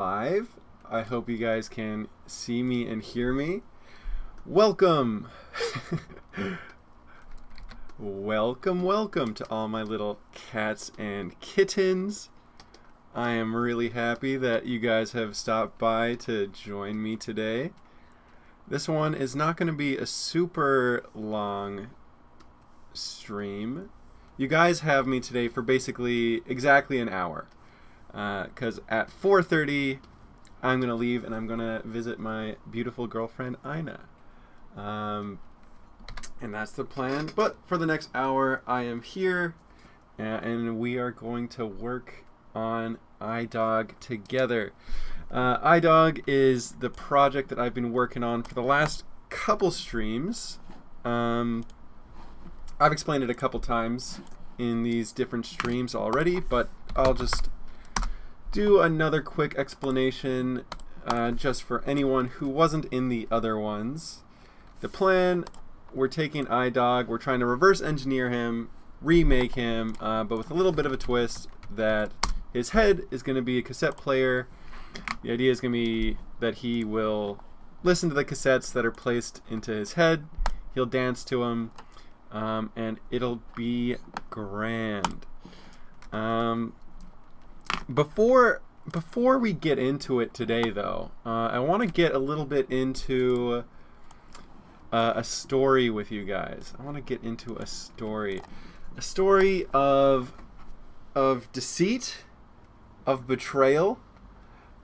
Live. I hope you guys can see me and hear me. Welcome! welcome to all my little cats and kittens. I am really happy that you guys have stopped by to join me today. This one is not going to be a super long stream. You guys have me today for basically exactly an hour. Because at 4:30 I'm gonna leave and I'm gonna visit my beautiful girlfriend Ina, and that's the plan. But for the next hour I am here, and we are going to work on iDog together. iDog is the project that I've been working on for the last couple streams. I've explained it a couple times in these different streams already, but I'll just do another quick explanation just for anyone who wasn't in the other ones. The plan, we're taking iDog, we're trying to reverse engineer him, remake him, but with a little bit of a twist that his head is going to be a cassette player. The idea is going to be that he will listen to the cassettes that are placed into his head, he'll dance to them, and it'll be grand. Before we get into it today, though, I want to get a little bit into a story with you guys. I want to get into a story of deceit, of betrayal,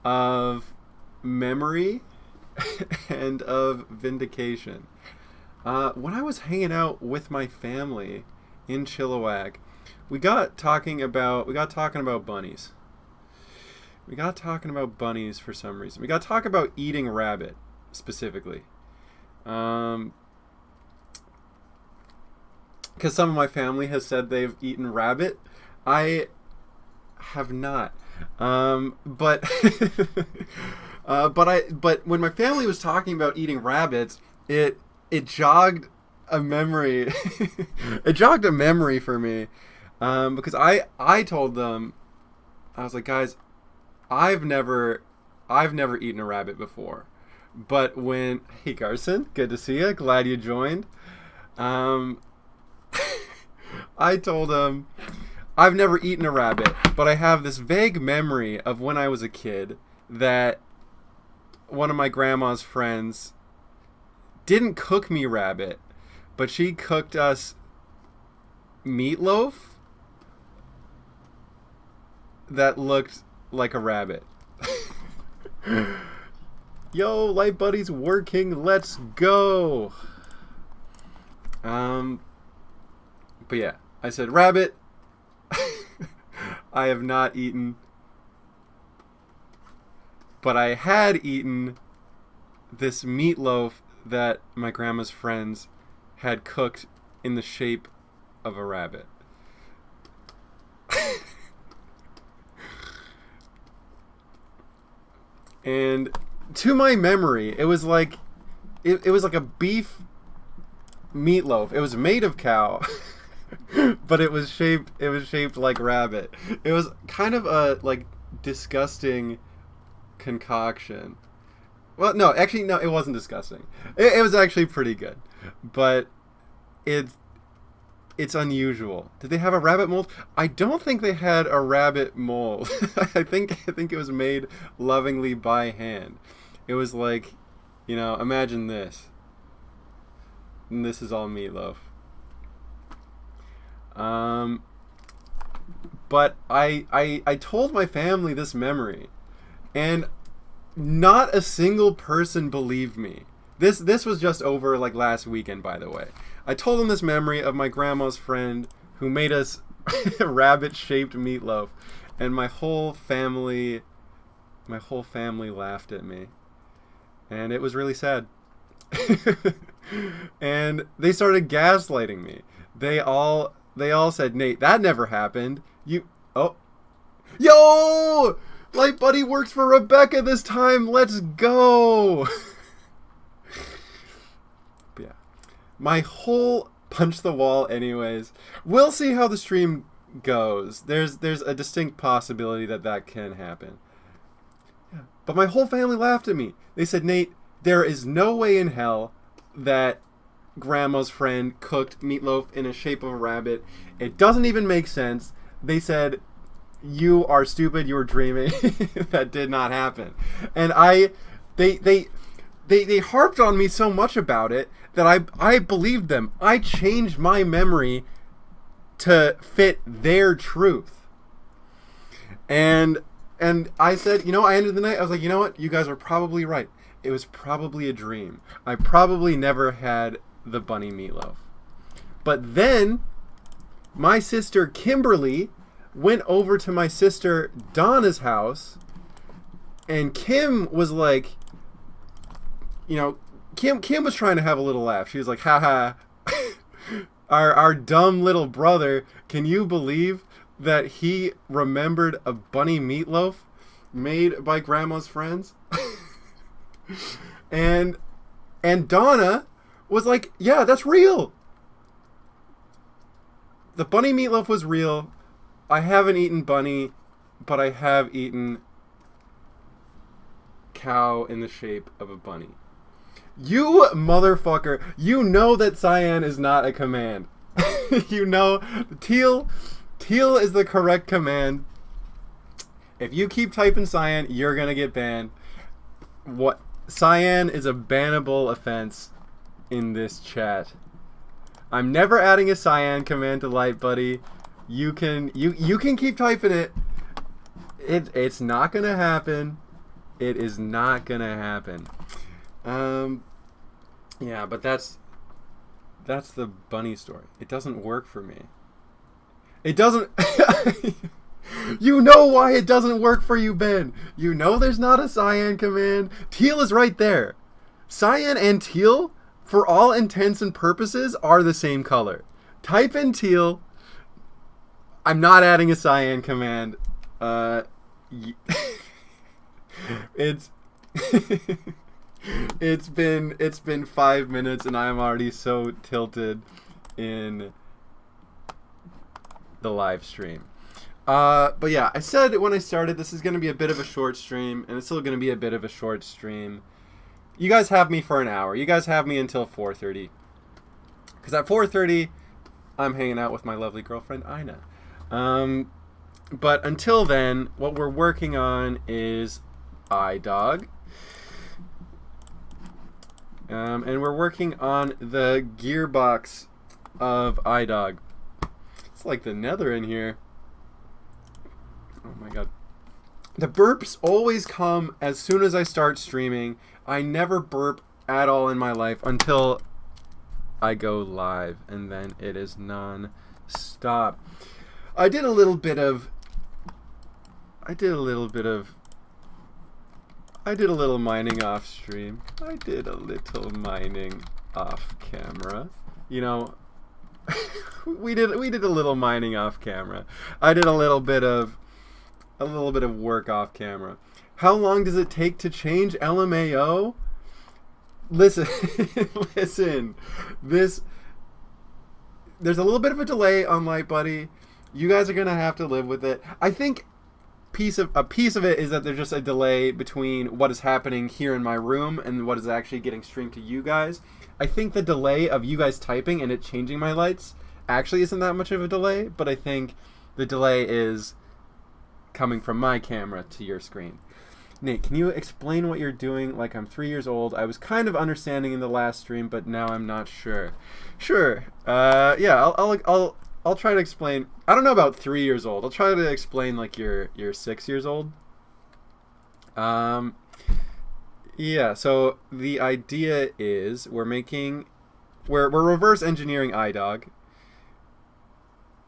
of memory, and of vindication. When I was hanging out with my family in Chilliwack, we got talking about bunnies. We got talking about bunnies for some reason. We got talking about eating rabbit, specifically. Because some of my family has said they've eaten rabbit. I have not. But when my family was talking about eating rabbits, it jogged a memory. It jogged a memory for me. Because I told them, I was like, guys, I've never eaten a rabbit before, but hey Garson, good to see you, glad you joined. I told him I've never eaten a rabbit, but I have this vague memory of when I was a kid that one of my grandma's friends didn't cook me rabbit, but she cooked us meatloaf that looked like a rabbit. Yo, Light Buddy's working, let's go. But yeah, I said rabbit. I have not eaten, but I had eaten this meatloaf that my grandma's friends had cooked in the shape of a rabbit. And to my memory, it was like a beef meatloaf. It was made of cow, but it was shaped like rabbit. It was kind of a disgusting concoction. Well, no, it wasn't disgusting. It was actually pretty good, but it's unusual. Did they have a rabbit mold? I don't think they had a rabbit mold. I think it was made lovingly by hand. It was like, imagine this. And this is all meatloaf. But I told my family this memory, and not a single person believed me. This was just over last weekend, by the way. I told them this memory of my grandma's friend who made us rabbit-shaped meatloaf, and my whole family laughed at me, and it was really sad. And they started gaslighting me. They all said, "Nate, that never happened. Yo, Light Buddy works for Rebecca this time. Let's go." My whole punch the wall anyways. We'll see how the stream goes. There's a distinct possibility that can happen. Yeah. But my whole family laughed at me. They said, Nate, there is no way in hell that grandma's friend cooked meatloaf in a shape of a rabbit. It doesn't even make sense. They said, you are stupid, you're dreaming. That did not happen. And they harped on me so much about it that I believed them. I changed my memory to fit their truth. And I said, I ended the night, I was like, you know what? You guys are probably right. It was probably a dream. I probably never had the bunny meatloaf. But then my sister Kimberly went over to my sister Donna's house, and Kim was like, Kim was trying to have a little laugh. She was like, haha, our dumb little brother, can you believe that he remembered a bunny meatloaf made by grandma's friends? and Donna was like, yeah, that's real. The bunny meatloaf was real. I haven't eaten bunny, but I have eaten cow in the shape of a bunny. You motherfucker, you know that cyan is not a command. Teal is the correct command. If you keep typing cyan, you're gonna get banned. What? Cyan is a bannable offense in this chat. I'm never adding a cyan command to light, buddy. You can keep typing it. It's not gonna happen. It is not gonna happen. Yeah, but that's the bunny story. It doesn't work for me. It doesn't. You know why it doesn't work for you, Ben. You know there's not a cyan command. Teal is right there. Cyan and teal, for all intents and purposes, are the same color. Type in teal. I'm not adding a cyan command. It's it's been 5 minutes and I'm already so tilted in the live stream. But yeah, I said when I started this is going to be a bit of a short stream, and it's still going to be a bit of a short stream. You guys have me for an hour. You guys have me until 4:30. Because at 4:30, I'm hanging out with my lovely girlfriend, Ina. But until then, what we're working on is iDog. And we're working on the Gearbox of iDog. It's like the nether in here. Oh my god. The burps always come as soon as I start streaming. I never burp at all in my life until I go live, and then it is non-stop. I did a little mining off stream. I did a little mining off camera. We did a little mining off camera. I did a little bit of work off camera. How long does it take to change LMAO? Listen. There's a little bit of a delay on Light Buddy. You guys are gonna have to live with it. I think a piece of it is that there's just a delay between what is happening here in my room and what is actually getting streamed to you guys. I think the delay of you guys typing and it changing my lights actually isn't that much of a delay, but I think the delay is coming from my camera to your screen. Nate, can you explain what you're doing like I'm 3 years old? I was kind of understanding in the last stream, but now I'm not sure. Sure. Yeah, I'll try to explain. I don't know about 3 years old. I'll try to explain like you're 6 years old. Yeah, so the idea is we're reverse engineering iDog.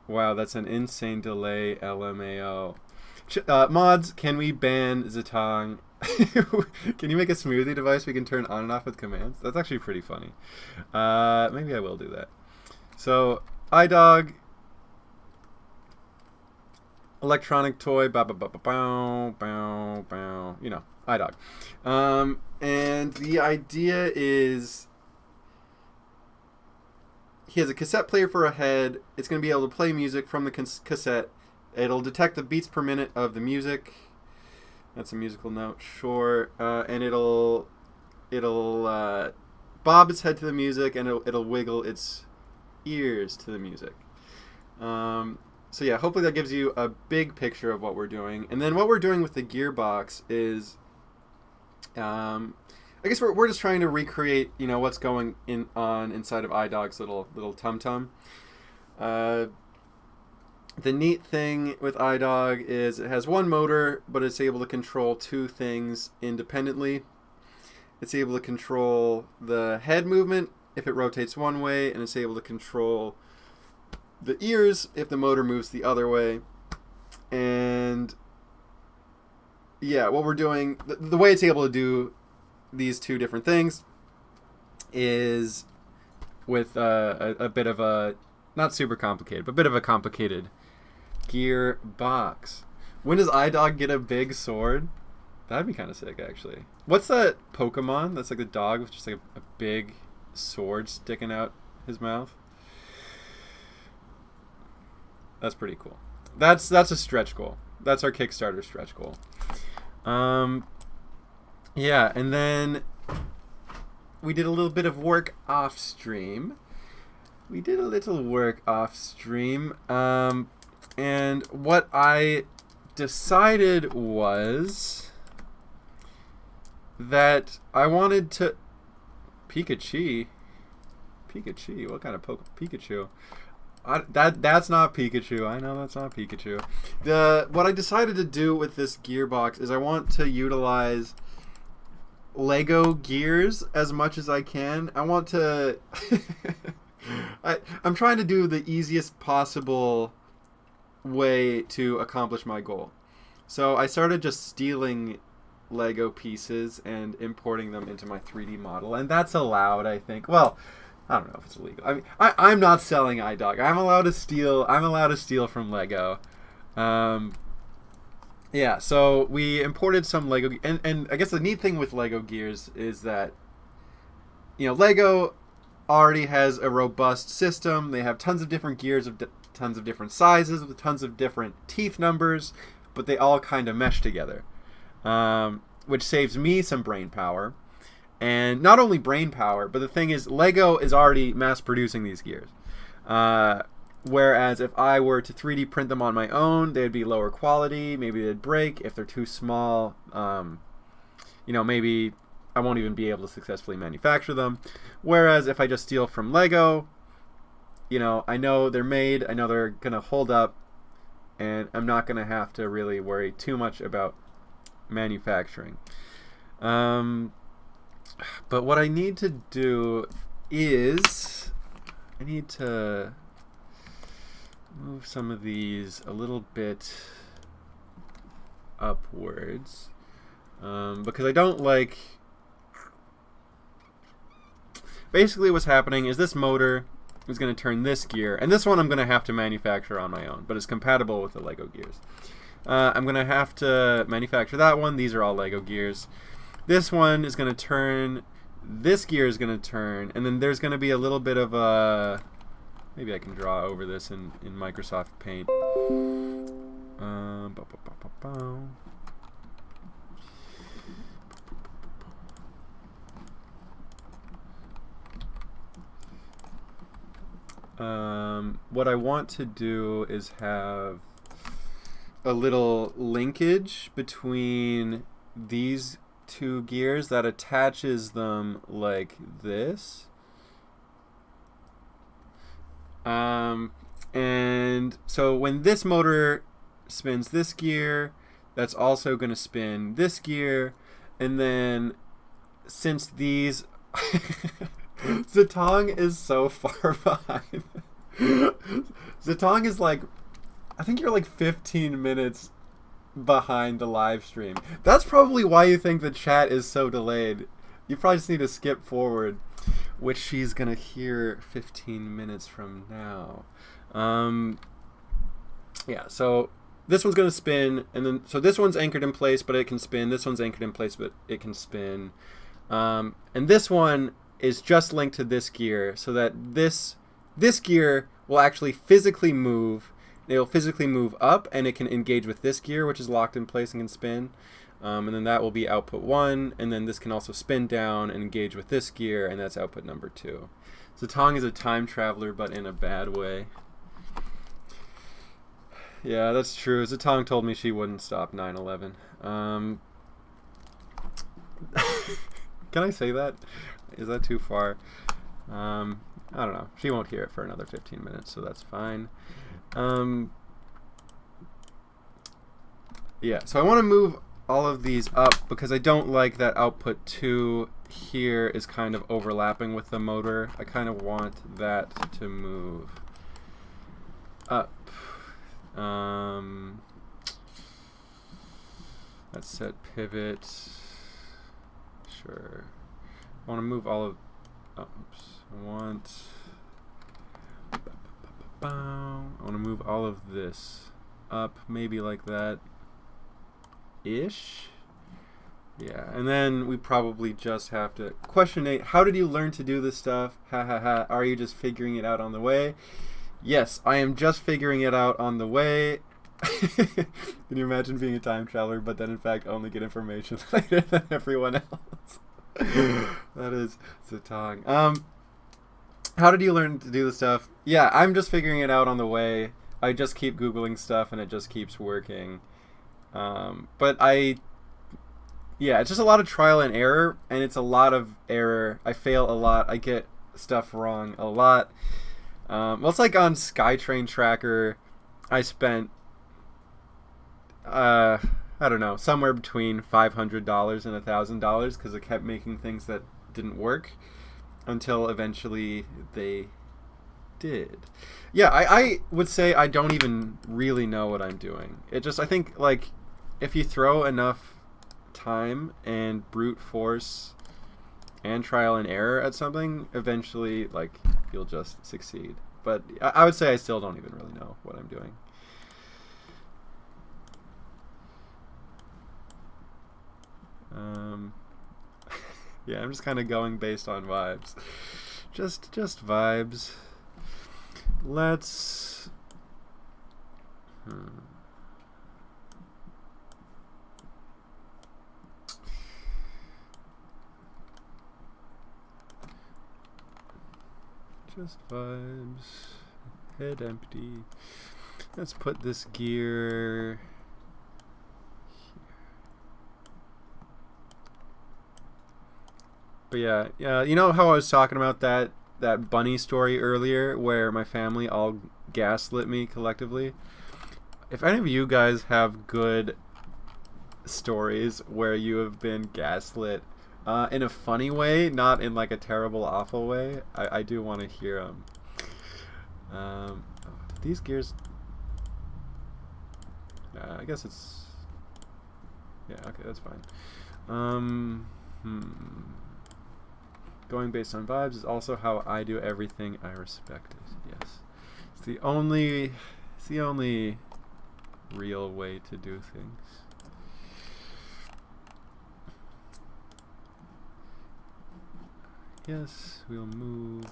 Wow, that's an insane delay, LMAO. Mods, can we ban Zatong? Can you make a smoothie device we can turn on and off with commands? That's actually pretty funny. Maybe I will do that. So, iDog, electronic toy, iDog. And the idea is he has a cassette player for a head. It's going to be able to play music from the cassette. It'll detect the beats per minute of the music. That's a musical note, sure. And it'll bob its head to the music, and it'll wiggle its ears to the music. So yeah, hopefully that gives you a big picture of what we're doing. And then what we're doing with the Gearbox is, I guess we're just trying to recreate, what's going on inside of iDog's little tum-tum. The neat thing with iDog is it has one motor, but it's able to control two things independently. It's able to control the head movement if it rotates one way, and it's able to control the ears if the motor moves the other way. And yeah, what we're doing, the way it's able to do these two different things is with a bit of a, not super complicated, but a bit of a complicated Gearbox. When does iDog get a big sword? That'd be kind of sick, actually. What's that Pokemon that's like the dog with just like a big sword sticking out his mouth? That's pretty cool. That's a stretch goal. That's our Kickstarter stretch goal. Yeah, and then we did a little bit of work off stream. And what I decided was that I wanted to... Pikachu? What kind of Pikachu? That's not Pikachu. I know that's not Pikachu. What I decided to do with this Gearbox is I want to utilize Lego gears as much as I can. I want to... I'm trying to do the easiest possible way to accomplish my goal. So I started just stealing Lego pieces and importing them into my 3D model, and that's allowed, I think. Well, I don't know if it's illegal. I mean, I'm not selling iDog. I'm allowed to steal from Lego. Yeah, so we imported some Lego, and I guess the neat thing with Lego gears is that, Lego already has a robust system. They have tons of different gears of tons of different sizes with tons of different teeth numbers, but they all kind of mesh together, which saves me some brain power. And not only brain power, but the thing is, Lego is already mass producing these gears. Whereas if I were to 3D print them on my own, they'd be lower quality. Maybe they'd break if they're too small. Maybe I won't even be able to successfully manufacture them. Whereas if I just steal from Lego, I know they're made, I know they're going to hold up, and I'm not going to have to really worry too much about manufacturing. But what I need to do is I need to move some of these a little bit upwards, because I don't like... Basically what's happening is this motor is going to turn this gear, and this one I'm going to have to manufacture on my own, but it's compatible with the Lego gears. I'm going to have to manufacture that one. These are all Lego gears. This one is going to turn, this gear is going to turn, and then there's going to be a little bit of a... Maybe I can draw over this in Microsoft Paint. What I want to do is have a little linkage between these two gears that attaches them like this. And so when this motor spins this gear, that's also going to spin this gear. And then since these... Zetong is so far behind. Zetong is like... I think you're like 15 minutes behind the live stream. That's probably why you think the chat is so delayed. You probably just need to skip forward, which she's gonna hear 15 minutes from now. Yeah, so this one's gonna spin, and then so this one's anchored in place, but it can spin. This one's anchored in place, but it can spin. And this one is just linked to this gear, so that this gear will actually physically move. It'll physically move up, and it can engage with this gear, which is locked in place and can spin. And then that will be output 1, and then this can also spin down and engage with this gear, and that's output number 2. Zatong is a time traveler, but in a bad way. Yeah, that's true. Zatong told me she wouldn't stop 9/11. Can I say that? Is that too far? I don't know. She won't hear it for another 15 minutes, so that's fine. Yeah, so I want to move all of these up because I don't like that output 2 here is kind of overlapping with the motor. I kind of want that to move up. Let's set pivot. Sure. I want to move all of. Oops. I want to move all of this up, maybe like that. Ish. Yeah, and then we probably just have to question 8. How did you learn to do this stuff? Ha ha ha. Are you just figuring it out on the way? Yes, I am just figuring it out on the way. Can you imagine being a time traveler, but then in fact only get information later than everyone else? That is Zatong. How did you learn to do this stuff? Yeah, I'm just figuring it out on the way. I just keep Googling stuff and it just keeps working. Yeah, it's just a lot of trial and error, and it's a lot of error. I fail a lot. I get stuff wrong a lot. Well, it's like on SkyTrain Tracker, I spent, I don't know, somewhere between $500 and $1,000 because I kept making things that didn't work until eventually they did. Yeah, I would say I don't even really know what I'm doing. It just, I think, like, if you throw enough time and brute force and trial and error at something, eventually, like, you'll just succeed. But I would say I still don't even really know what I'm doing. Yeah, I'm just kind of going based on vibes. Just vibes. Let's... Just vibes. Head empty. Let's put this gear here. But yeah, you know how I was talking about that bunny story earlier where my family all gaslit me collectively? If any of you guys have good stories where you have been gaslit in a funny way, not in like a terrible, awful way, I do want to hear them. These gears... I guess it's... Yeah, okay, that's fine. Going based on vibes is also how I do everything. I respect it. Yes, it's the only real way to do things. Yes, we'll move.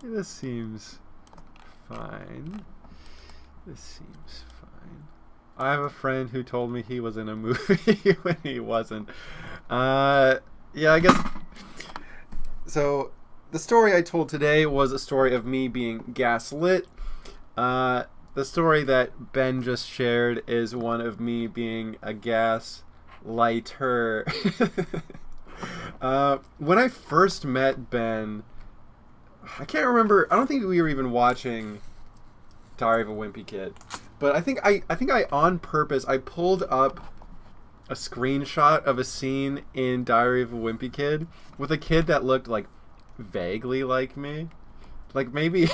This seems fine. This seems fine. I have a friend who told me he was in a movie when he wasn't. Yeah, I guess. So, the story I told today was a story of me being gaslit. The story that Ben just shared is one of me being a gaslighter. When I first met Ben, I can't remember. I don't think we were even watching Diary of a Wimpy Kid. But I think I on purpose I pulled up a screenshot of a scene in Diary of a Wimpy Kid with a kid that looked like vaguely like me. Like maybe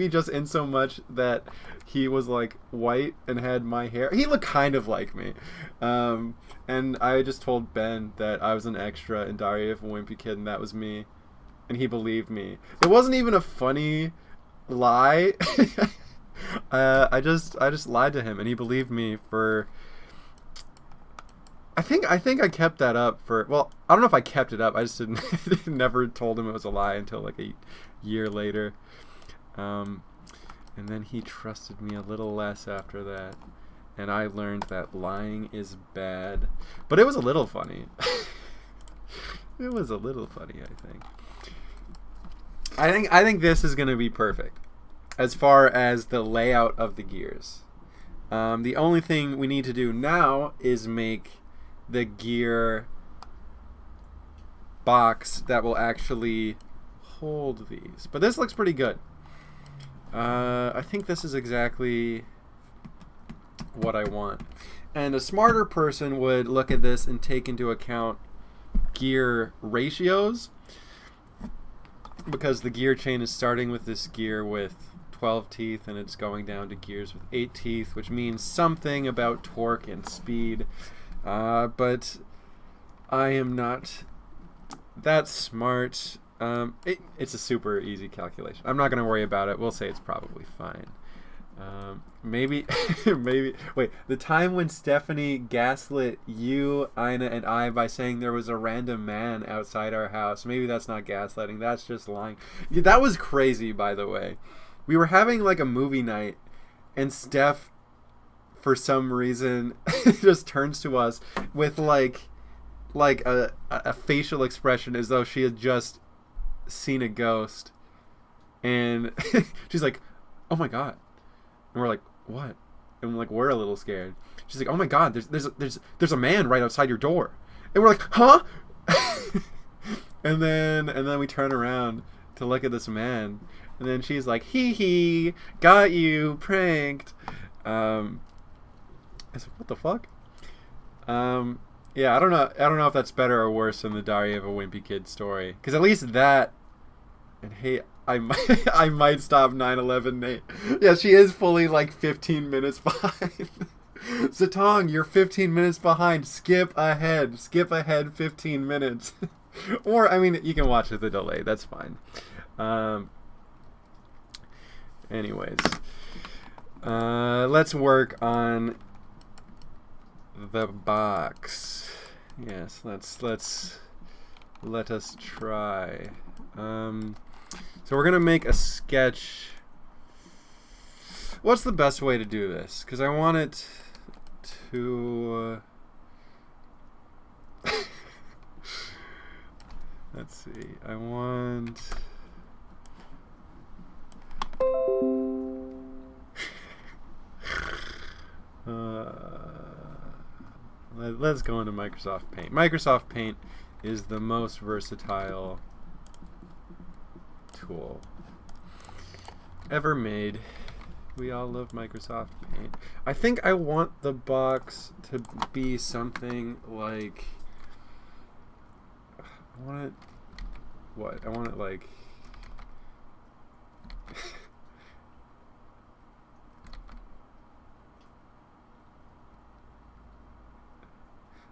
just in so much that he was like white and had my hair. He looked kind of like me. And I just told Ben that I was an extra in Diary of a Wimpy Kid and that was me. And he believed me. It wasn't even a funny lie. I just lied to him and he believed me for... I think I kept that up for... Well, I don't know if I kept it up. I just never told him it was a lie until like a year later. And then he trusted me a little less after that. And I learned that lying is bad. But it was a little funny. It was a little funny, I think. I think this is going to be perfect as far as the layout of the gears. The only thing we need to do now is make the gear box that will actually hold these. But this looks pretty good. I think this is exactly what I want. And a smarter person would look at this and take into account gear ratios, because the gear chain is starting with this gear with 12 teeth and it's going down to gears with 8 teeth, which means something about torque and speed. But I am not that smart. It's a super easy calculation. I'm not going to worry about it. We'll say it's probably fine. Maybe wait, the time when Stephanie gaslit you, Ina, and I by saying there was a random man outside our house. Maybe that's not gaslighting, that's just lying. Yeah, that was crazy, by the way. We were having like a movie night and Steph, for some reason, just turns to us with like a facial expression as though she had just seen a ghost, and she's like, "Oh my god." And we're like, "What?" And we're like, we're a little scared. She's like, "Oh my god, there's a man right outside your door." And we're like, "Huh?" and then we turn around to look at this man, and then she's like, "Hee hee, got you, pranked." I was like, "What the fuck?" Yeah, I don't know if that's better or worse than the Diary of a Wimpy Kid story, because at least that, and hey, I might stop 9/11 Nate. Yeah, she is fully like 15 minutes behind. Zatong, you're 15 minutes behind. Skip ahead 15 minutes. Or, I mean, you can watch with the delay. That's fine. Anyways. Let's work on the box. Yes, let us try. So we're going to make a sketch. What's the best way to do this? Because I want it to... let's see. I want... let's go into Microsoft Paint. Microsoft Paint is the most versatile tool ever made. We all love Microsoft Paint. I think I want the box to be something like... I want it... What? I want it like...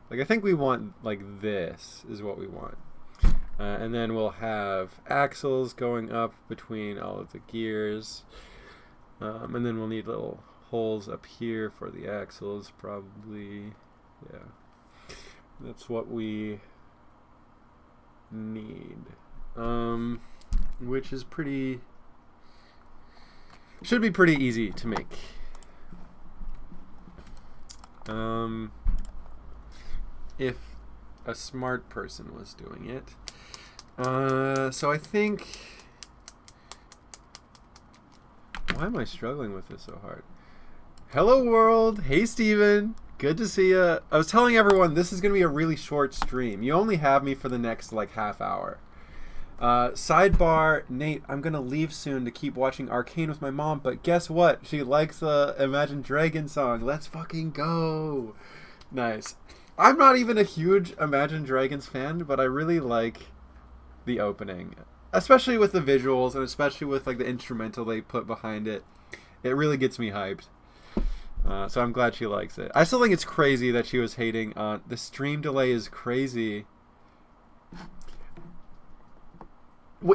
like, I think we want, like, this is what we want. And then we'll have axles going up between all of the gears. And then we'll need little holes up here for the axles, probably. Yeah. That's what we need. Which is pretty... should be pretty easy to make. If a smart person was doing it. So I think... why am I struggling with this so hard? Hello world! Hey Steven! Good to see ya. I was telling everyone this is going to be a really short stream. You only have me for the next like half hour. Sidebar, Nate, I'm going to leave soon to keep watching Arcane with my mom, but guess what? She likes the Imagine Dragons song. Let's fucking go! Nice. I'm not even a huge Imagine Dragons fan, but I really like the opening. Especially with the visuals, and especially with like the instrumental they put behind it. It really gets me hyped. So I'm glad she likes it. I still think it's crazy that she was hating on... the stream delay is crazy.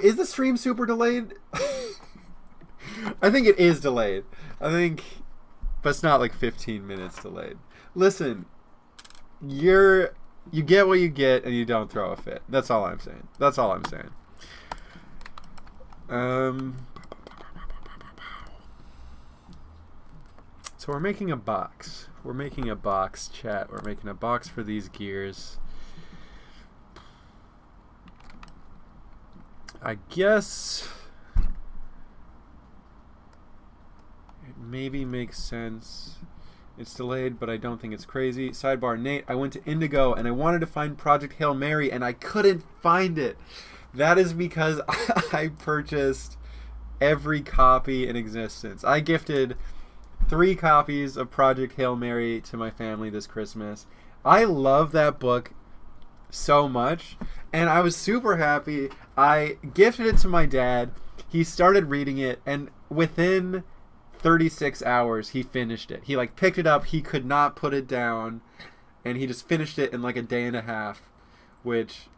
Is the stream super delayed? I think it is delayed. I think... but it's not like 15 minutes delayed. Listen... you get what you get and you don't throw a fit. That's all I'm saying. That's all I'm saying. So we're making a box. We're making a box, chat. We're making a box for these gears. I guess it maybe makes sense. It's delayed, but I don't think it's crazy. Sidebar, Nate, I went to Indigo and I wanted to find Project Hail Mary and I couldn't find it. That is because I purchased every copy in existence. I gifted 3 copies of Project Hail Mary to my family this Christmas. I love that book so much, and I was super happy. I gifted it to my dad. He started reading it, and within 36 hours he finished it. He like picked it up, he could not put it down, and he just finished it in like a day and a half, which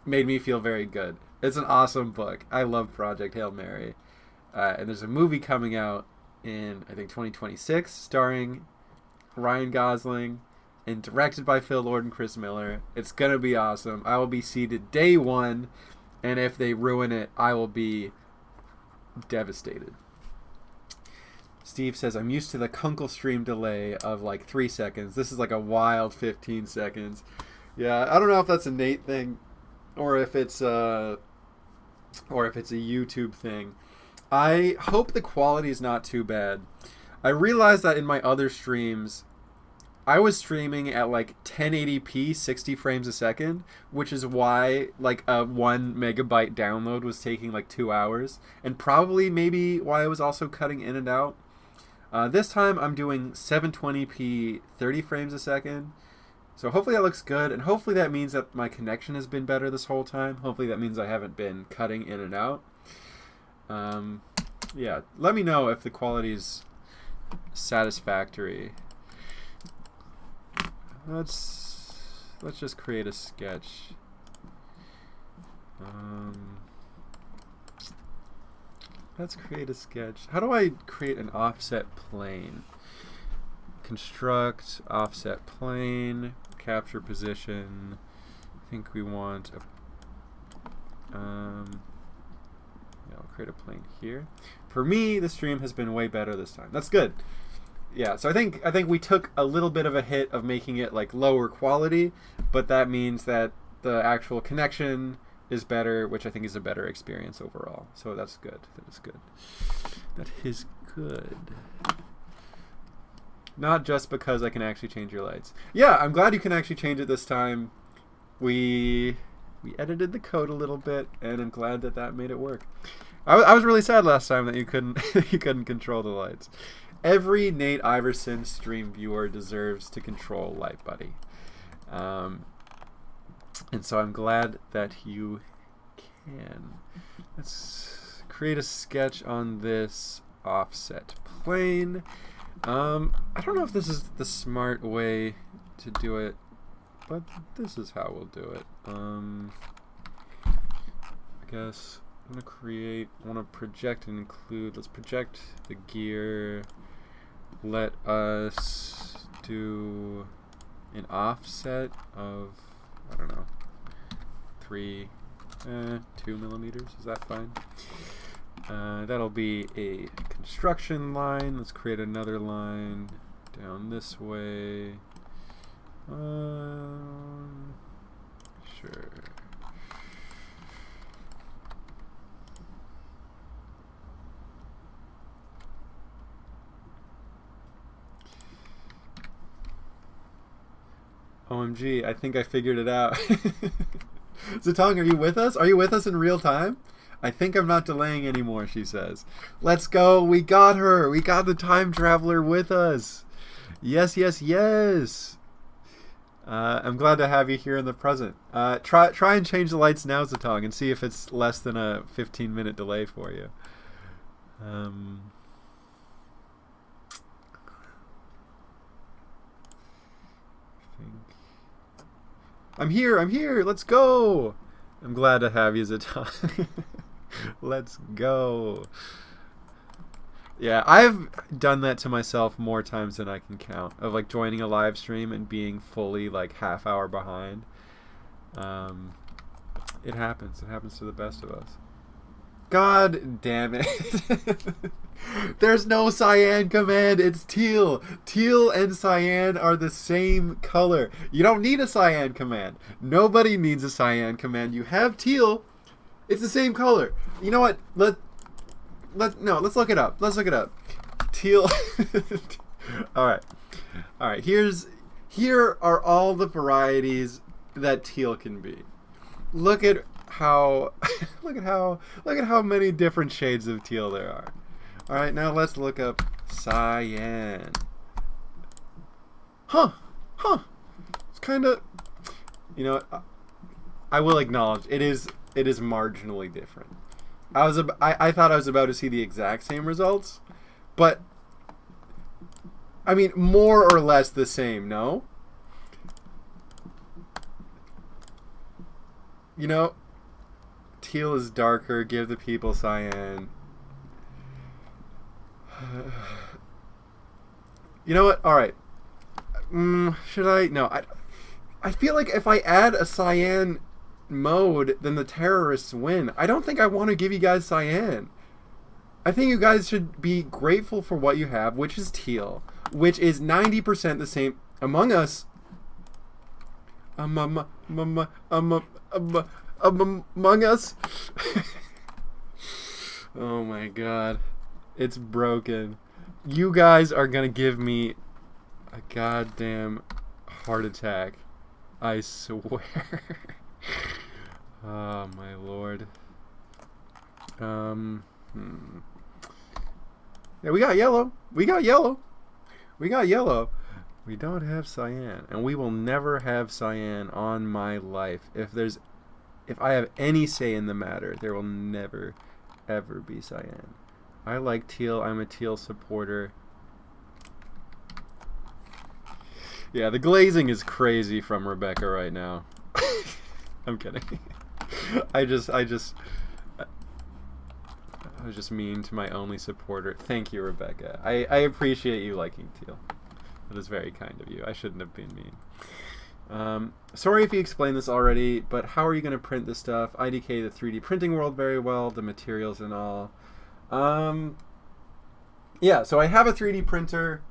made me feel very good. It's an awesome book. I love Project Hail Mary. And there's a movie coming out in, I think, 2026, starring Ryan Gosling and directed by Phil Lord and Chris Miller. It's going to be awesome. I will be seated day one, and if they ruin it, I will be devastated. Steve says, I'm used to the Kunkel stream delay of like 3 seconds. This is like a wild 15 seconds. Yeah, I don't know if that's a Nate thing or if it's a YouTube thing. I hope the quality is not too bad. I realized that in my other streams, I was streaming at like 1080p, 60 frames a second, which is why like a 1 megabyte download was taking like 2 hours, and probably maybe why I was also cutting in and out. This time I'm doing 720p, 30 frames a second. So hopefully that looks good, and hopefully that means that my connection has been better this whole time. Hopefully that means I haven't been cutting in and out. Yeah, let me know if the quality is satisfactory. Let's just create a sketch. Let's create a sketch. How do I create an offset plane? Construct offset plane, capture position. I think we want a yeah, I'll create a plane here. For me, the stream has been way better this time. That's good. Yeah, so I think we took a little bit of a hit of making it like lower quality, but that means that the actual connection is better, which I think is a better experience overall. So that's good. That is good. That is good. Not just because I can actually change your lights. Yeah, I'm glad you can actually change it this time. We edited the code a little bit, and I'm glad that made it work. I was really sad last time that you couldn't you couldn't control the lights. Every Nate Iverson stream viewer deserves to control Light Buddy. And so I'm glad that you can. Let's create a sketch on this offset plane. I don't know if this is the smart way to do it, but this is how we'll do it. I guess I'm gonna want to project and include. Let's project the gear. Let us do an offset of, I don't know, 2 millimeters. Is that fine? That'll be a construction line. Let's create another line down this way. Sure. OMG, I think I figured it out. Zatong, are you with us? Are you with us in real time? I think I'm not delaying anymore, she says. Let's go. We got her. We got the time traveler with us. Yes, yes, yes. I'm glad to have you here in the present. Try and change the lights now, Zatong, and see if it's less than a 15-minute delay for you. I'm here, let's go! I'm glad to have you, Zatong. Let's go. Yeah, I've done that to myself more times than I can count, of like joining a live stream and being fully like half hour behind. It happens to the best of us. God damn it. There's no cyan command. It's teal. Teal and cyan are the same color. You don't need a cyan command. Nobody needs a cyan command. You have teal. It's the same color. You know what? Let's look it up. Let's look it up. Teal. All right. Here are all the varieties that teal can be. Look at how many different shades of teal there are. All right, now let's look up cyan. Huh. It's kind of, I will acknowledge it is marginally different. I thought I was about to see the exact same results, but I mean more or less the same, no? Teal is darker, give the people cyan. You know what? All right. Should I? No. I feel like if I add a cyan mode, then the terrorists win. I don't think I want to give you guys cyan. I think you guys should be grateful for what you have, which is teal, which is 90% the same. Among Us. Among Us. Oh my god. It's broken. You guys are gonna give me a goddamn heart attack. I swear. Oh my lord. Yeah, we got yellow. We don't have cyan, and we will never have cyan on my life. If I have any say in the matter, there will never ever be cyan. I like teal. I'm a teal supporter. Yeah, the glazing is crazy from Rebecca right now. I'm kidding. I was just mean to my only supporter. Thank you, Rebecca. I appreciate you liking teal. That is very kind of you. I shouldn't have been mean. Sorry if you explained this already, but how are you going to print this stuff? IDK the 3D printing world very well, the materials and all. Yeah, so I have a 3D printer.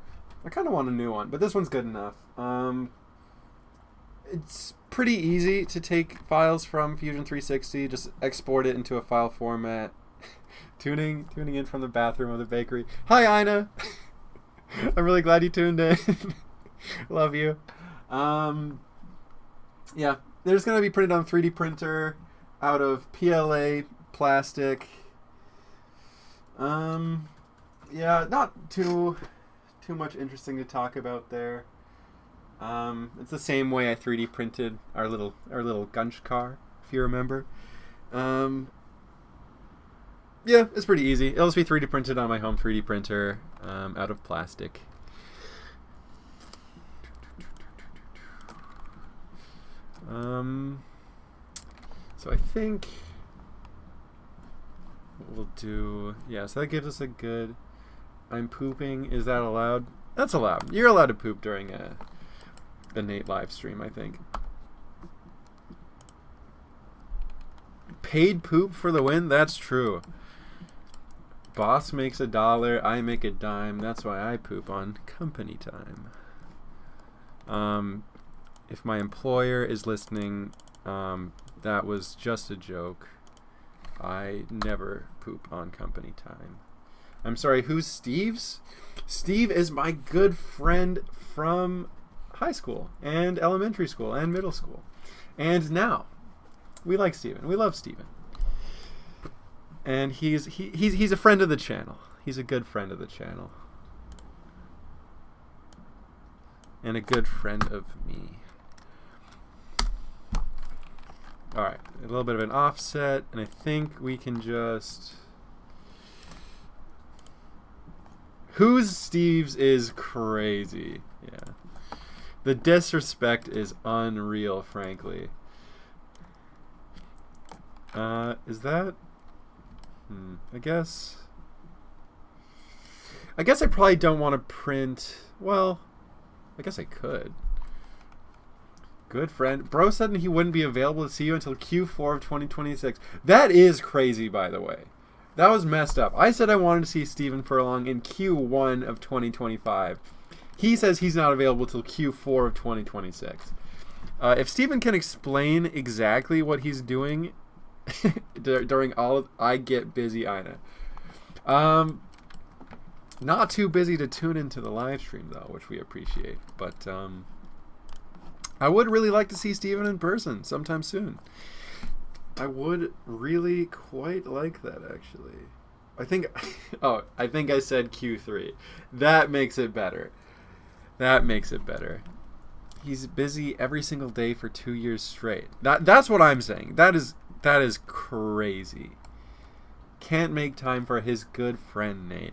I kind of want a new one, but this one's good enough. It's pretty easy to take files from Fusion 360, just export it into a file format. Tuning in from the bathroom of the bakery. Hi, Ina. I'm really glad you tuned in. Love you. Yeah, they're just gonna be printed on 3D printer out of PLA plastic. Yeah, not too much interesting to talk about there. It's the same way I 3D printed our little Gunch car, if you remember. Yeah, it's pretty easy. It'll just be 3D printed on my home 3D printer, out of plastic. So I think what we'll do, yeah, so that gives us a good, I'm pooping, is that allowed? That's allowed. You're allowed to poop during a Nate live stream, I think. Paid poop for the win? That's true. Boss makes $1, I make a dime. That's why I poop on company time. If my employer is listening, that was just a joke. I never poop on company time. I'm sorry, who's Steve's? Steve is my good friend from high school and elementary school and middle school. And now, we like Steven. We love Steven. And he's a friend of the channel. He's a good friend of the channel. And a good friend of me. Alright, a little bit of an offset, and I think we can just... Who's Steve's is crazy. Yeah. The disrespect is unreal, frankly. Is that... I guess I probably don't want to print... Well, I guess I could. Good friend. Bro said he wouldn't be available to see you until Q4 of 2026. That is crazy, by the way. That was messed up. I said I wanted to see Stephen Furlong in Q1 of 2025. He says he's not available till Q4 of 2026. If Stephen can explain exactly what he's doing during all of... I get busy, Ina. Not too busy to tune into the live stream, though, which we appreciate. But I would really like to see Stephen in person sometime soon. I would really quite like that, actually. I think I said Q3. That makes it better. That makes it better. He's busy every single day for 2 years straight. That's what I'm saying. That is crazy. Can't make time for his good friend Nate.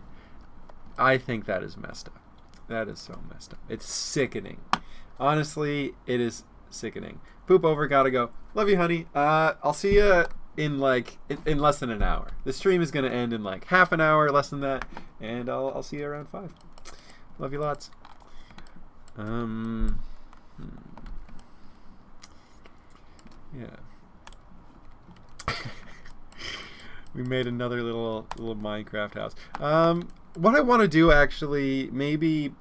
I think that is messed up. That is so messed up. It's sickening. Honestly, it is sickening. Poop over, gotta go. Love you, honey. I'll see you in less than an hour. The stream is gonna end in like half an hour, less than that, and I'll see you around 5. Love you lots. Yeah. We made another little Minecraft house. What I want to do actually, maybe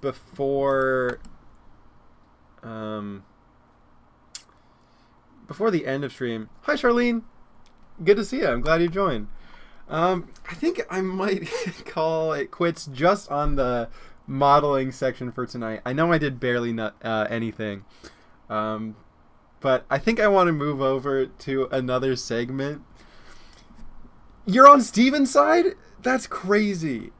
before the end of stream. Hi, Charlene. Good to see you. I'm glad you joined. I think I might call it quits just on the modeling section for tonight. I know I did barely anything, but I think I want to move over to another segment. You're on Steven's side? That's crazy.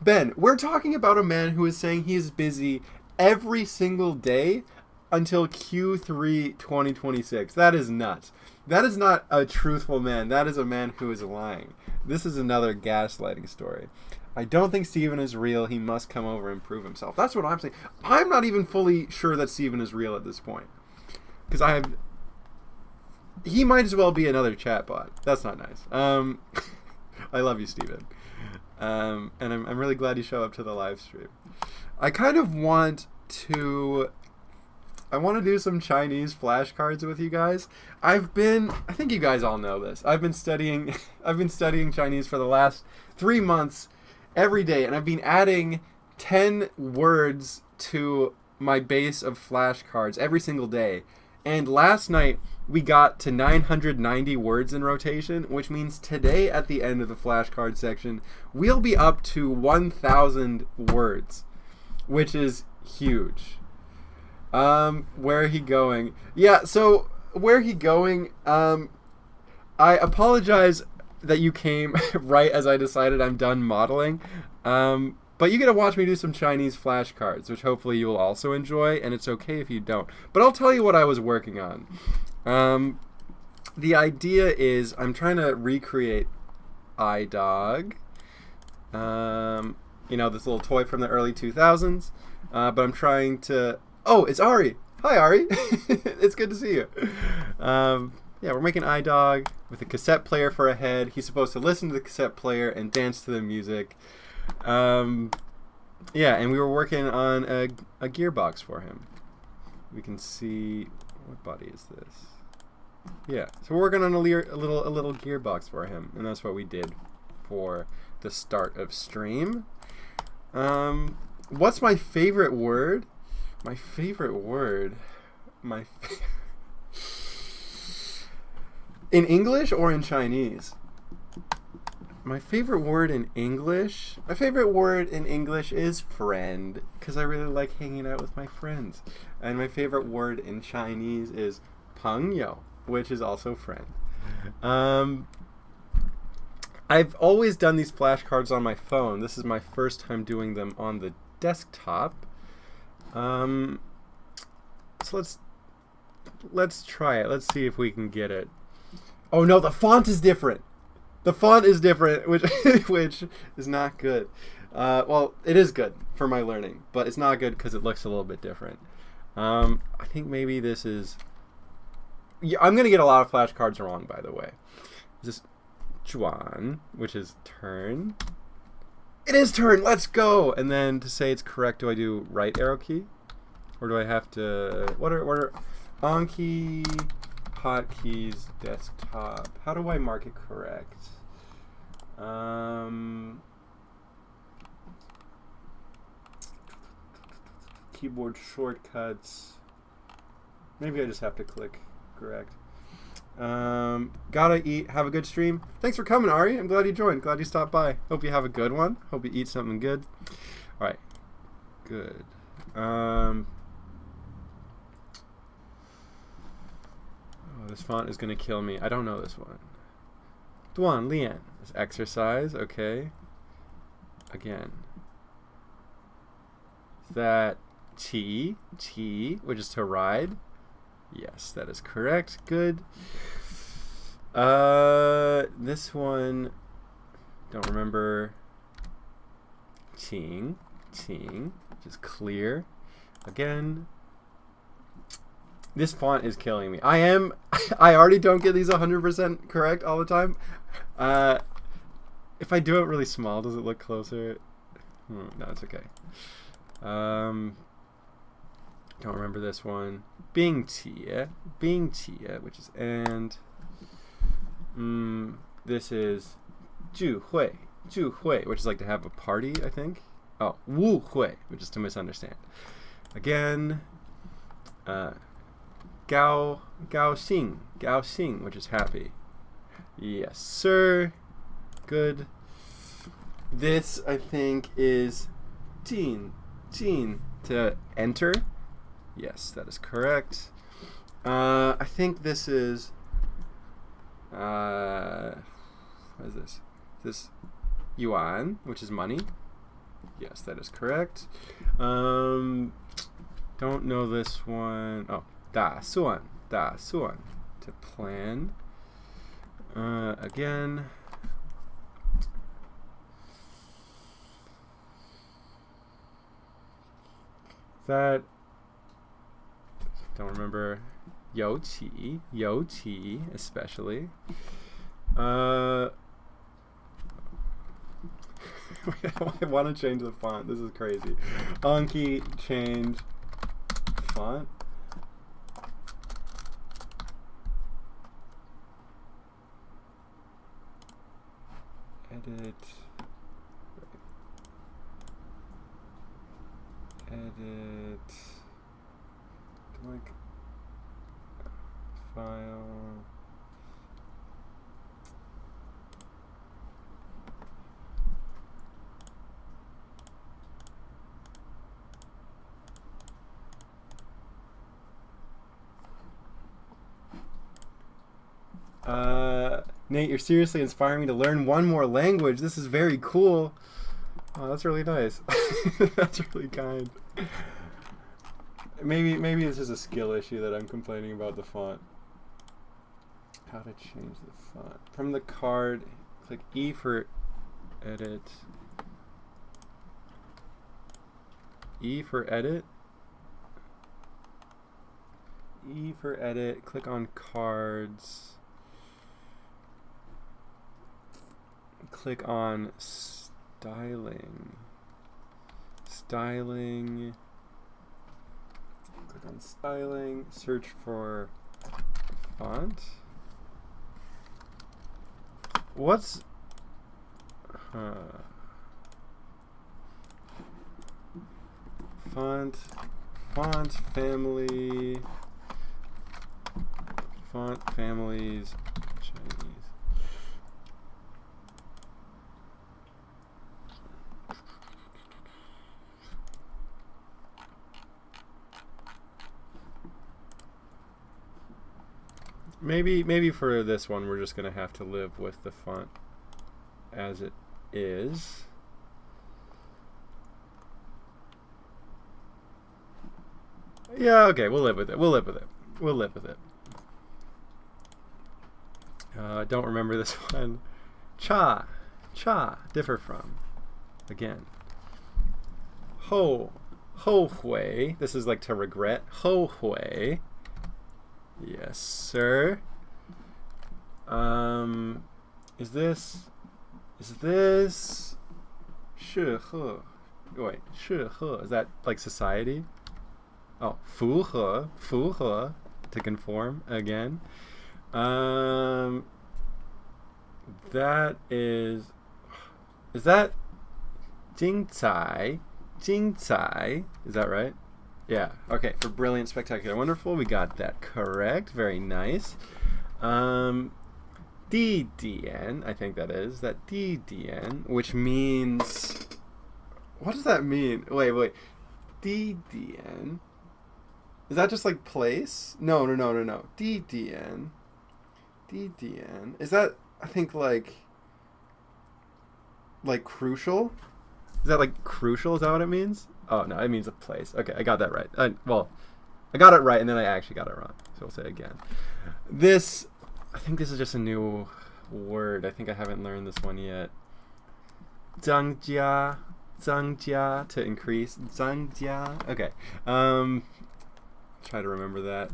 Ben, we're talking about a man who is saying he is busy every single day until Q3 2026. That is nuts. That is not a truthful man. That is a man who is lying. This is another gaslighting story. I don't think Steven is real. He must come over and prove himself. That's what I'm saying. I'm not even fully sure that Steven is real at this point. Because he might as well be another chatbot. That's not nice. I love you, Steven. And I'm really glad you show up to the live stream. I kind of want to do some Chinese flashcards with you guys. I think you guys all know this. I've been studying Chinese for the last 3 months every day, and I've been adding 10 words to my base of flashcards every single day. And last night we got to 990 words in rotation, which means today at the end of the flashcard section, we'll be up to 1,000 words, which is huge. Where are he going? Yeah, so where he going? I apologize that you came right as I decided I'm done modeling. But you get to watch me do some Chinese flashcards, which hopefully you will also enjoy, and it's okay if you don't. But I'll tell you what I was working on. The idea is I'm trying to recreate iDog. This little toy from the early 2000s. But I'm trying to... Oh, it's Ari. Hi, Ari. It's good to see you. Yeah, we're making iDog with a cassette player for a head. He's supposed to listen to the cassette player and dance to the music. Yeah, and we were working on a gearbox for him. We can see... What body is this? Yeah, so we're working on a little gearbox for him, and that's what we did for the start of stream. What's my favorite word? My favorite word? In English or in Chinese? My favorite word in English? My favorite word in English is friend, because I really like hanging out with my friends. And my favorite word in Chinese is 朋友, which is also friend. I've always done these flashcards on my phone. This is my first time doing them on the desktop. So let's try it. Let's see if we can get it. Oh no, the font is different. The font is different, which is not good. Well, it is good for my learning, but it's not good because it looks a little bit different. I think maybe this is... Yeah, I'm going to get a lot of flashcards wrong, by the way. This is Juan, which is turn. It is turn! Let's go! And then to say it's correct, do I do right arrow key? Or do I have to... What are Anki... Hotkeys, desktop. How do I mark it correct? Keyboard shortcuts. Maybe I just have to click correct. Gotta eat. Have a good stream. Thanks for coming, Ari. I'm glad you joined. Glad you stopped by. Hope you have a good one. Hope you eat something good. All right. Good. Oh, this font is gonna kill me. I don't know this one. Duan Lian. This exercise. Okay. Again. Is that T, which is to ride? Yes, that is correct. Good. This one, don't remember. Ting, which is clear. Again. This font is killing me. I already don't get these 100% correct all the time. If I do it really small, does it look closer? No, it's okay. Don't remember this one. Bing Tia, which is and. This is Ju Hui, which is like to have a party, I think. Oh, Wu Hui, which is to misunderstand. Again, Gao Xing, which is happy. Yes, sir. Good. This, I think, is Jin, to enter. Yes, that is correct. I think this is what is this? Is this yuan, which is money? Yes, that is correct. Don't know this one. Oh, da suan, to plan. Again. That don't remember. Yo qi, especially. I want to change the font. This is crazy. Anki, change font. Edit. Like file. Nate, you're seriously inspiring me to learn one more language. This is very cool. Oh, that's really nice. That's really kind. Maybe this is a skill issue that I'm complaining about the font. How to change the font. From the card, click E for edit. E for edit. E for edit. Click on cards. Click on styling. Click on styling. Search for font. What's font family, font families, Chinese. Maybe for this one we're just gonna have to live with the font as it is. Yeah, okay, we'll live with it. Don't remember this one. Cha, differ from. Again. Ho hui. This is like to regret. Ho hui. Yes, sir. Is this shi he? Wait, shi he. Is that like society? Oh, fu he, to conform again. That is Is that 精彩? 精彩? Is that right? Yeah. Okay. For brilliant, spectacular, wonderful, we got that correct. Very nice. 地点, I think that is that 地点, which means, what does that mean? Wait. 地点? Is that just like place? No. 地点. 地点. Is that, I think, like crucial? Is that like crucial? Is that what it means? Oh, no, it means a place. Okay, I got that right. Well, I got it right, and then I actually got it wrong. So we'll say it again. I think this is just a new word. I think I haven't learned this one yet. 增加, to increase. 增加. Okay. Try to remember that.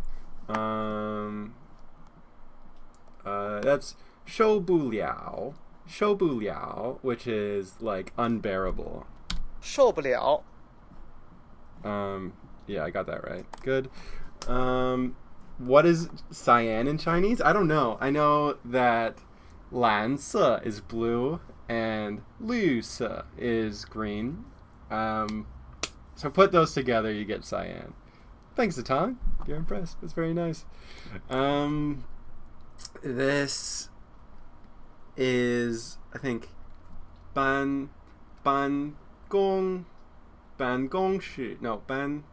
That's 受不了, which is like unbearable. 受不了. Yeah, I got that right. Good. What is cyan in Chinese? I don't know. I know that 蓝色 is blue and 绿色 is green. So put those together, you get cyan. Thanks, Zatong. You're impressed. That's very nice. This is, I think, 办公室. No, 办.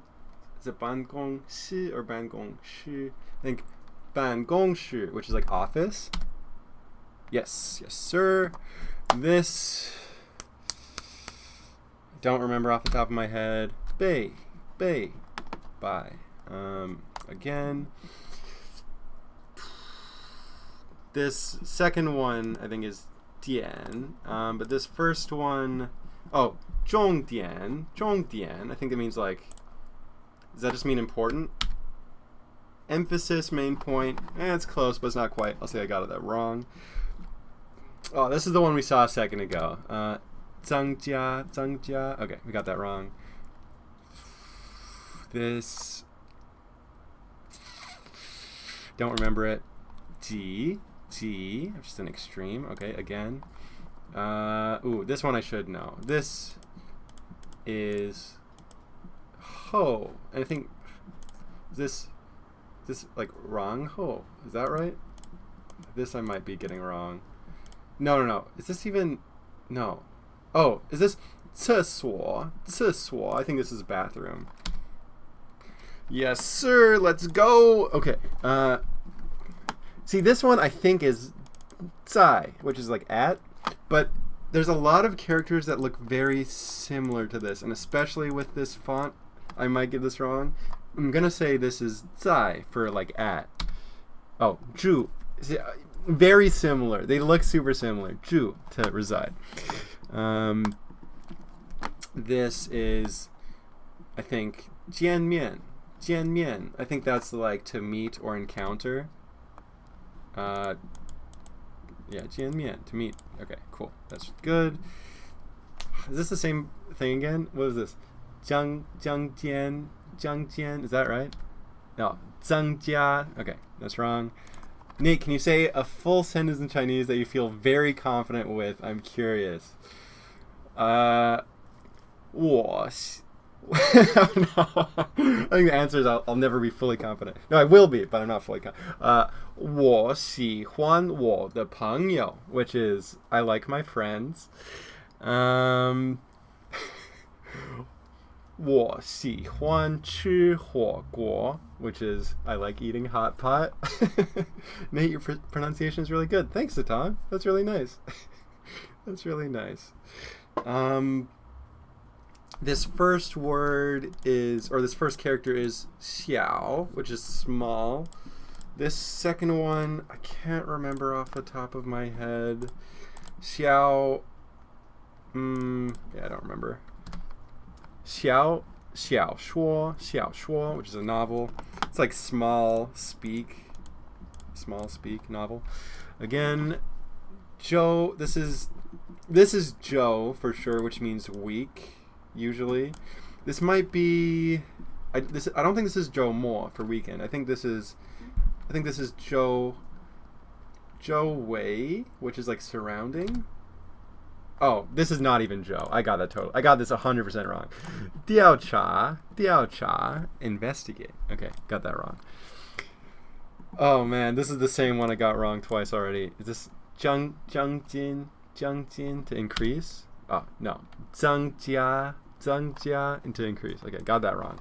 Is it 办公室 or 办公室? I think 办公室, which is like office. Yes, sir. This, don't remember off the top of my head. 被 by. Again, this second one I think is 点, but this first one, 重点, I think it means like, does that just mean important? Emphasis, main point. It's close, but it's not quite. I'll say I got that wrong. Oh, this is the one we saw a second ago. 增加. Okay, we got that wrong. This, don't remember it. G, which is an extreme. Okay, again. This one I should know. This is ho, and I think this like wrong ho. Is that right? This I might be getting wrong. No. Is this even, no? Oh, is this 厕所? 厕所. I think this is bathroom. Yes, sir. Let's go. Okay. See, this one I think is 在, which is like at, but there's a lot of characters that look very similar to this, and especially with this font, I might get this wrong. I'm gonna say this is 在 for like at. Oh, 住. See, very similar. They look super similar. 住 to reside. This is, I think, 见面. I think that's like to meet or encounter. Yeah, 见面, to meet. Okay, cool. That's good. Is this the same thing again? What is this? 张坚, is that right? No, 增加. Okay, that's wrong. Nate, can you say a full sentence in Chinese that you feel very confident with? I'm curious. 我 no. I think the answer is I'll never be fully confident. No, I will be, but I'm not fully confident. 我喜欢我的朋友, which is I like my friends. 我喜欢吃火锅, which is I like eating hot pot. Nate, your pronunciation is really good. Thanks, Zatong. That's really nice. That's really nice. This first word is, or this first character is 小, which is small. This second one, I can't remember off the top of my head. 小, yeah, I don't remember. 小说, which is a novel. It's like small speak novel. Again, Joe, this is Joe for sure, which means week. Usually, this might be. I don't think this is Joe Mo for weekend. I think this is Joe Wei, which is like surrounding. Oh, this is not even Joe. I got that total. I got this 100% wrong. 调查, investigate. Okay, got that wrong. Oh man, this is the same one I got wrong twice already. Is this 增进 to increase? Oh, no. 增加 to increase. Okay, got that wrong.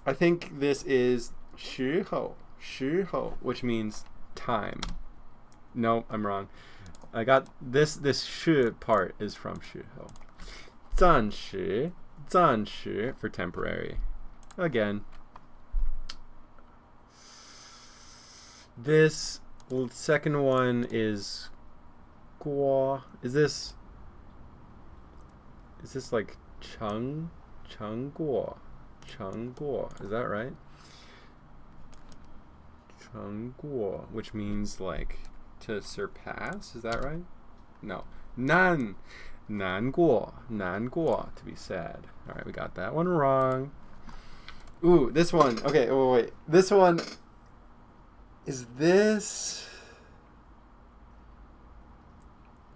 I think this is 时候, which means time. No, I'm wrong. I got this 是 part is from 时候. 暂时for temporary. Again. This second one is 过. Is this like 成过? Is that right? 成过, which means like to surpass. Is that right? No. 难过, to be sad. All right, we got that one wrong. Ooh, this one. Okay, wait. This one is this.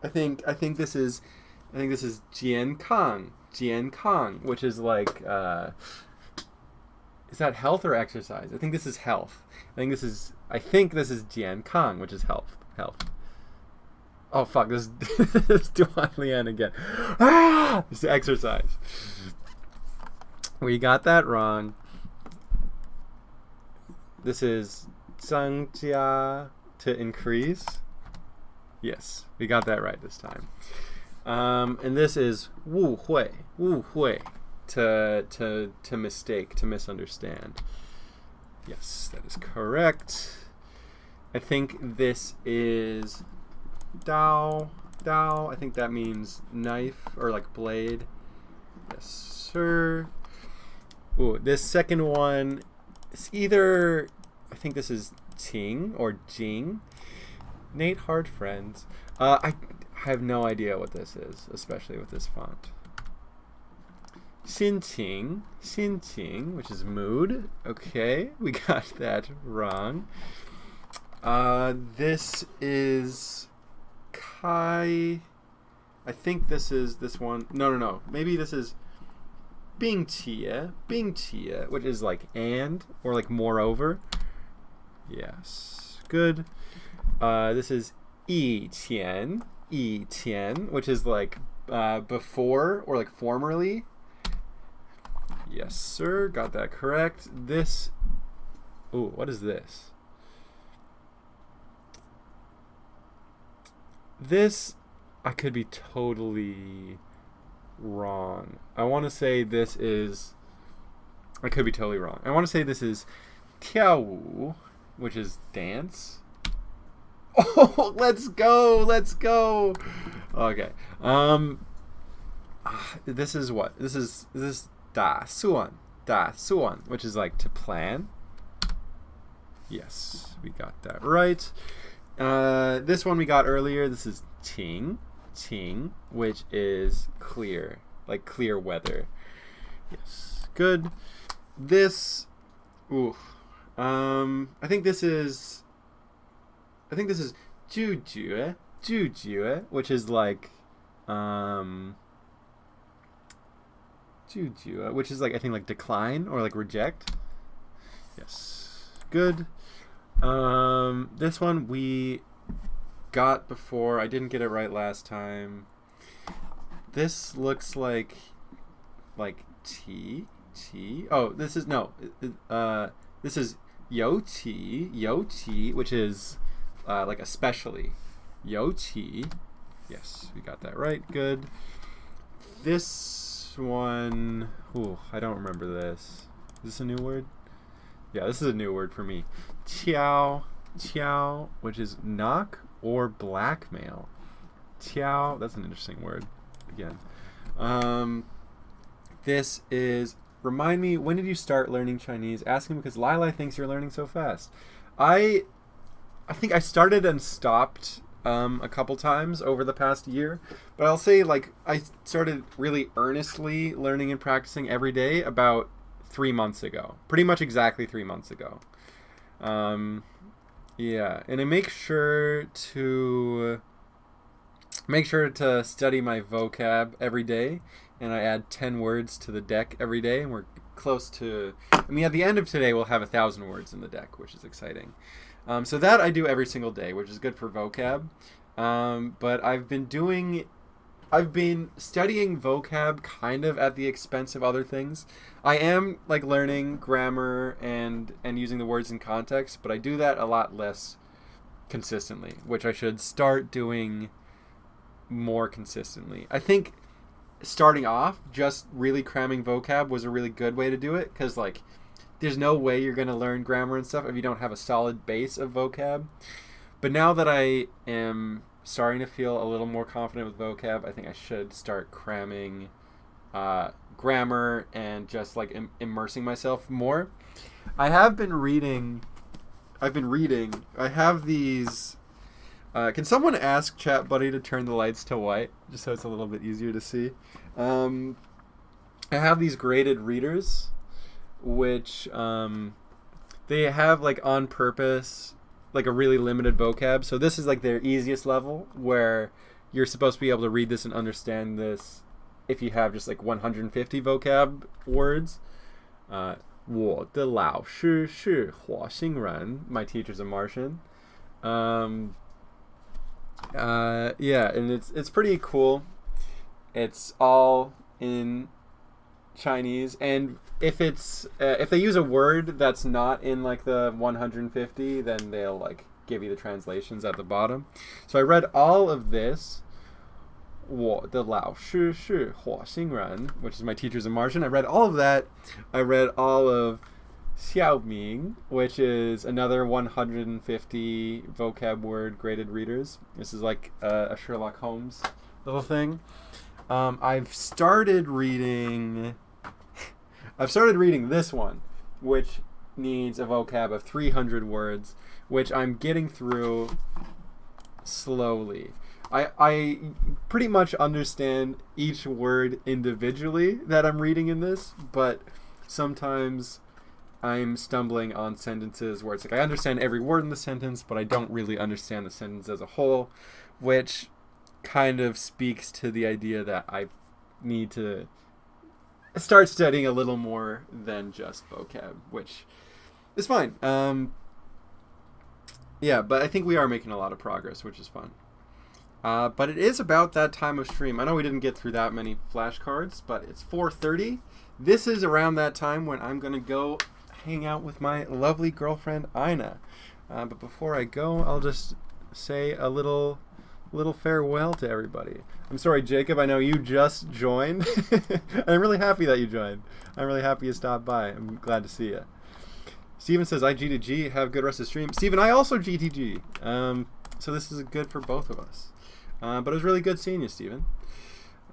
I think this is 健康, which is like is that health or exercise? I think this is health. I think this is 健康, which is health. Oh fuck, this is Duan Lian again. It's exercise. We got that wrong. This is 增加 to increase. Yes, we got that right this time. And this is 误会 to mistake, to misunderstand. Yes, that is correct. I think this is 刀. I think that means knife or like blade. Yes, sir. Ooh, this second one is either, I think this is Ting or Jing. Nate Hard Friends. I have no idea what this is, especially with this font. 心情, which is mood. Okay, we got that wrong. This is Kai. I think this is this one. No. Maybe this is 并且, which is like and or like moreover. Yes, good. This is 以前, which is like before or like formerly. Yes, sir. Got that correct. This. Ooh, what is this? This, I could be totally wrong. I want to say this is. I could be totally wrong. I want to say this is 跳舞, which is dance. Oh, let's go. Okay. This is what? This is 打算, which is like to plan. Yes, we got that right. This one we got earlier. This is 晴, which is clear, like clear weather. Yes, good. This, I think this is 拒绝, which is like which is like I think like decline or like reject. Yes, good. This one we got before. I didn't get it right last time. This looks like tea. Oh, this is no. This is 有tea, which is like especially 有tea. Yes, we got that right. Good. This one, I don't remember this. Is this a new word? Yeah, this is a new word for me. 敲, which is knock or blackmail. 敲, that's an interesting word. Again. This is, remind me, when did you start learning Chinese? Asking because Lila thinks you're learning so fast. I think I started and stopped a couple times over the past year, but I'll say like I started really earnestly learning and practicing every day about 3 months ago. Pretty much exactly 3 months ago. Yeah, and I make sure to make sure to study my vocab every day, and I add 10 words to the deck every day, and we're close to, I mean, at the end of today, we'll have 1,000 words in the deck, which is exciting. So that I do every single day, which is good for vocab. But I've been studying vocab kind of at the expense of other things. I am like learning grammar and using the words in context, but I do that a lot less consistently, which I should start doing more consistently. I think starting off just really cramming vocab was a really good way to do it, because like there's no way you're going to learn grammar and stuff if you don't have a solid base of vocab. But now that I am starting to feel a little more confident with vocab, I think I should start cramming grammar and just like immersing myself more. I have been reading. I have these. Can someone ask ChatBuddy to turn the lights to white, just so it's a little bit easier to see? I have these graded readers, which they have like on purpose like a really limited vocab. So this is like their easiest level, where you're supposed to be able to read this and understand this if you have just like 150 vocab words. 我的老师是火星人. My teacher's a Martian. Yeah, and it's pretty cool. It's all in Chinese, and if they use a word that's not in like the 150, then they'll like give you the translations at the bottom. So I read all of this. 我的老师是火星人, which is my teacher's a Martian. I read all of that. I read all of Xiaoming, which is another 150 vocab word graded readers. This is like a Sherlock Holmes little thing. I've started reading this one, which needs a vocab of 300 words, which I'm getting through slowly. I pretty much understand each word individually that I'm reading in this, but sometimes I'm stumbling on sentences where it's like I understand every word in the sentence, but I don't really understand the sentence as a whole, which kind of speaks to the idea that I need to start studying a little more than just vocab, which is fine. Yeah, but I think we are making a lot of progress, which is fun. But it is about that time of stream. I know we didn't get through that many flashcards, but it's 4:30. This is around that time when I'm going to go hang out with my lovely girlfriend, Ina. But before I go, I'll just say a little farewell to everybody. I'm sorry, Jacob, I know you just joined. I'm really happy that you joined. I'm really happy you stopped by. I'm glad to see you. Steven says, I G2G, have a good rest of the stream. Steven, I also GTG. So this is good for both of us. But it was really good seeing you, Steven.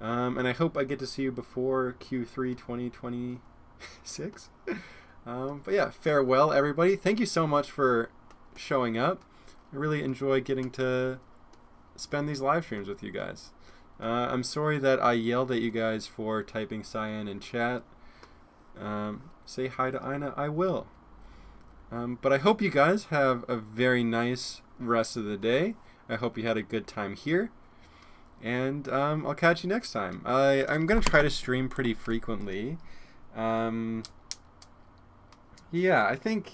And I hope I get to see you before Q3 2026. But yeah, farewell, everybody. Thank you so much for showing up. I really enjoy getting to spend these live streams with you guys. I'm sorry that I yelled at you guys for typing cyan in chat. Say hi to Ina. I will. But I hope you guys have a very nice rest of the day. I hope you had a good time here. And I'll catch you next time. I'm going to try to stream pretty frequently. Yeah, I think,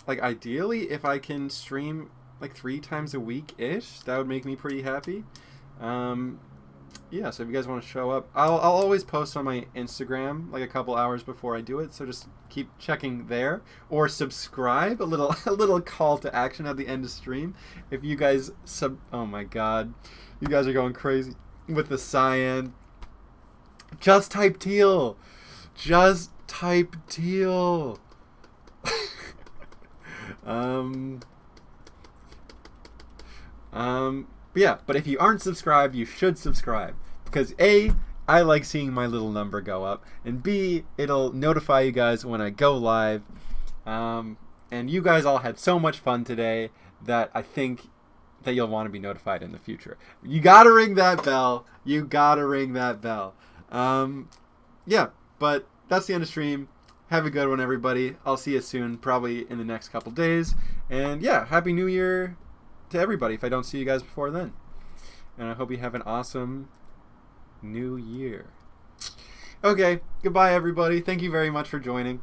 like, ideally, if I can stream, like, 3 times a week-ish, that would make me pretty happy. Yeah, so if you guys want to show up, I'll always post on my Instagram, like, a couple hours before I do it, so just keep checking there. Or subscribe, a little call to action at the end of stream. If you guys oh my god, you guys are going crazy with the cyan. Just type teal. Just type teal. Yeah, but if you aren't subscribed, you should subscribe, because A, I like seeing my little number go up, and B, it'll notify you guys when I go live. And you guys all had so much fun today that I think that you'll want to be notified in the future. You gotta ring that bell. You gotta ring that bell. Yeah, but that's the end of stream. Have a good one, everybody. I'll see you soon, probably in the next couple days. And yeah, Happy New Year to everybody if I don't see you guys before then. and I hope you have an awesome new year. Okay, goodbye everybody. Thank you very much for joining.